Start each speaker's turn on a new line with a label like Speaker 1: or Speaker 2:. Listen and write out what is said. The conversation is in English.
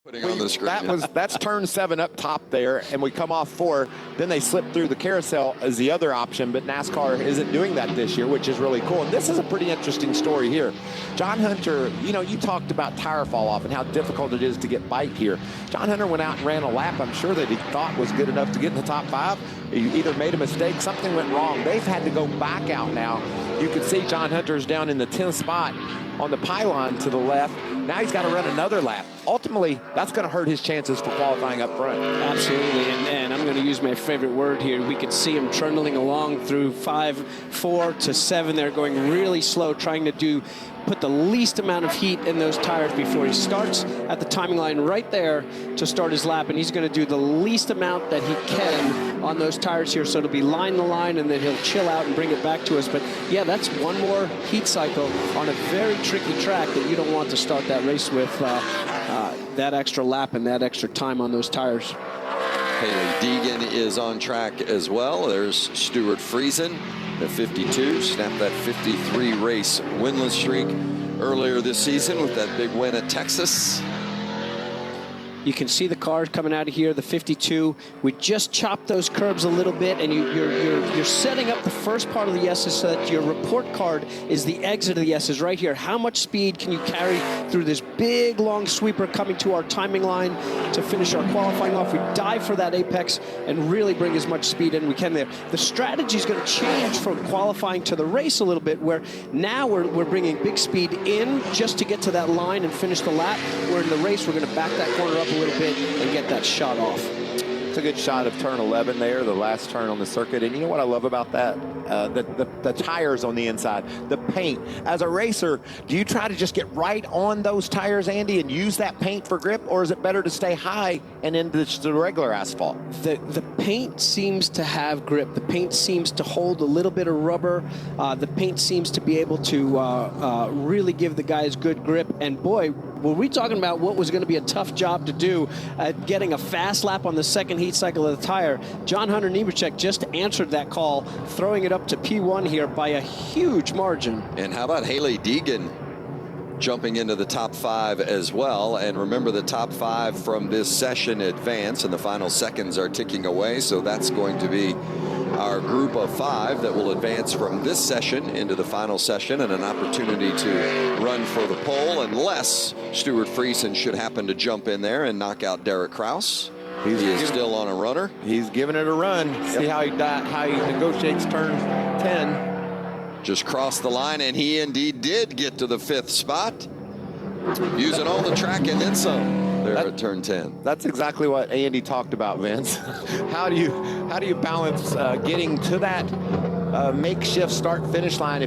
Speaker 1: Putting on the screen.
Speaker 2: That's turn 7 up top there, and we come off 4. Then they slip through the carousel as the other option, but NASCAR isn't doing that this year, which is really cool. And this is a pretty interesting story here. John Hunter, you talked about tire fall off and how difficult it is to get bite here. John Hunter went out and ran a lap I'm sure that he thought was good enough to get in the top 5. He either made a mistake, something went wrong. They've had to go back out now. You can see John Hunter's down in the 10th spot on the pylon to the left. Now he's got to run another lap. Ultimately, that's going to hurt his chances for qualifying up front.
Speaker 3: Absolutely, and I'm going to use my favorite word here. We could see him trundling along through 5, 4 to 7 there, going really slow, trying to put the least amount of heat in those tires before he starts at the timing line right there to start his lap, and he's going to do the least amount that he can on those tires here, so it'll be line the line, and then he'll chill out and bring it back to us. But yeah, that's one more heat cycle on a very tricky track that you don't want to start that race with that extra lap and that extra time on those tires.
Speaker 1: Haley Deegan is on track as well. There's Stuart Friesen at 52, snapped that 53 race winless streak earlier this season with that big win at Texas.
Speaker 3: You can see the cars coming out of here, the 52. We just chopped those curbs a little bit, and you're setting up the first part of the S's so that your report card is the exit of the S's right here. How much speed can you carry through this big, long sweeper coming to our timing line to finish our qualifying off? We dive for that apex and really bring as much speed in we can there. The strategy is going to change from qualifying to the race a little bit, where now we're bringing big speed in just to get to that line and finish the lap. Where in the race, we're going to back that corner up a little bit and get that shot off.
Speaker 2: It's a good shot of turn 11 there, the last turn on the circuit. And you know what I love about that? The tires on the inside, the paint. As a racer, do you try to just get right on those tires, Andy, and use that paint for grip, or is it better to stay high and into the regular asphalt?
Speaker 3: The paint seems to have grip. The paint seems to hold a little bit of rubber. The paint seems to be able to really give the guys good grip. And boy, were we talking about what was going to be a tough job to do at getting a fast lap on the second heat cycle of the tire. John Hunter Nemechek just answered that call, throwing it up to P1 here by a huge margin.
Speaker 1: And how about Haley Deegan jumping into the top 5 as well? And remember, the top 5 from this session advance, and the final seconds are ticking away, so that's going to be our group of 5 that will advance from this session into the final session, and an opportunity to run for the pole, unless Stuart Friesen should happen to jump in there and knock out Derek Kraus. He is still on a runner.
Speaker 2: He's giving it a run. See how he negotiates turn 10.
Speaker 1: Just crossed the line, and he indeed did get to the 5th spot, using all the track and then some there at turn 10.
Speaker 2: That's exactly what Andy talked about, Vince. How do you balance getting to that makeshift start-finish line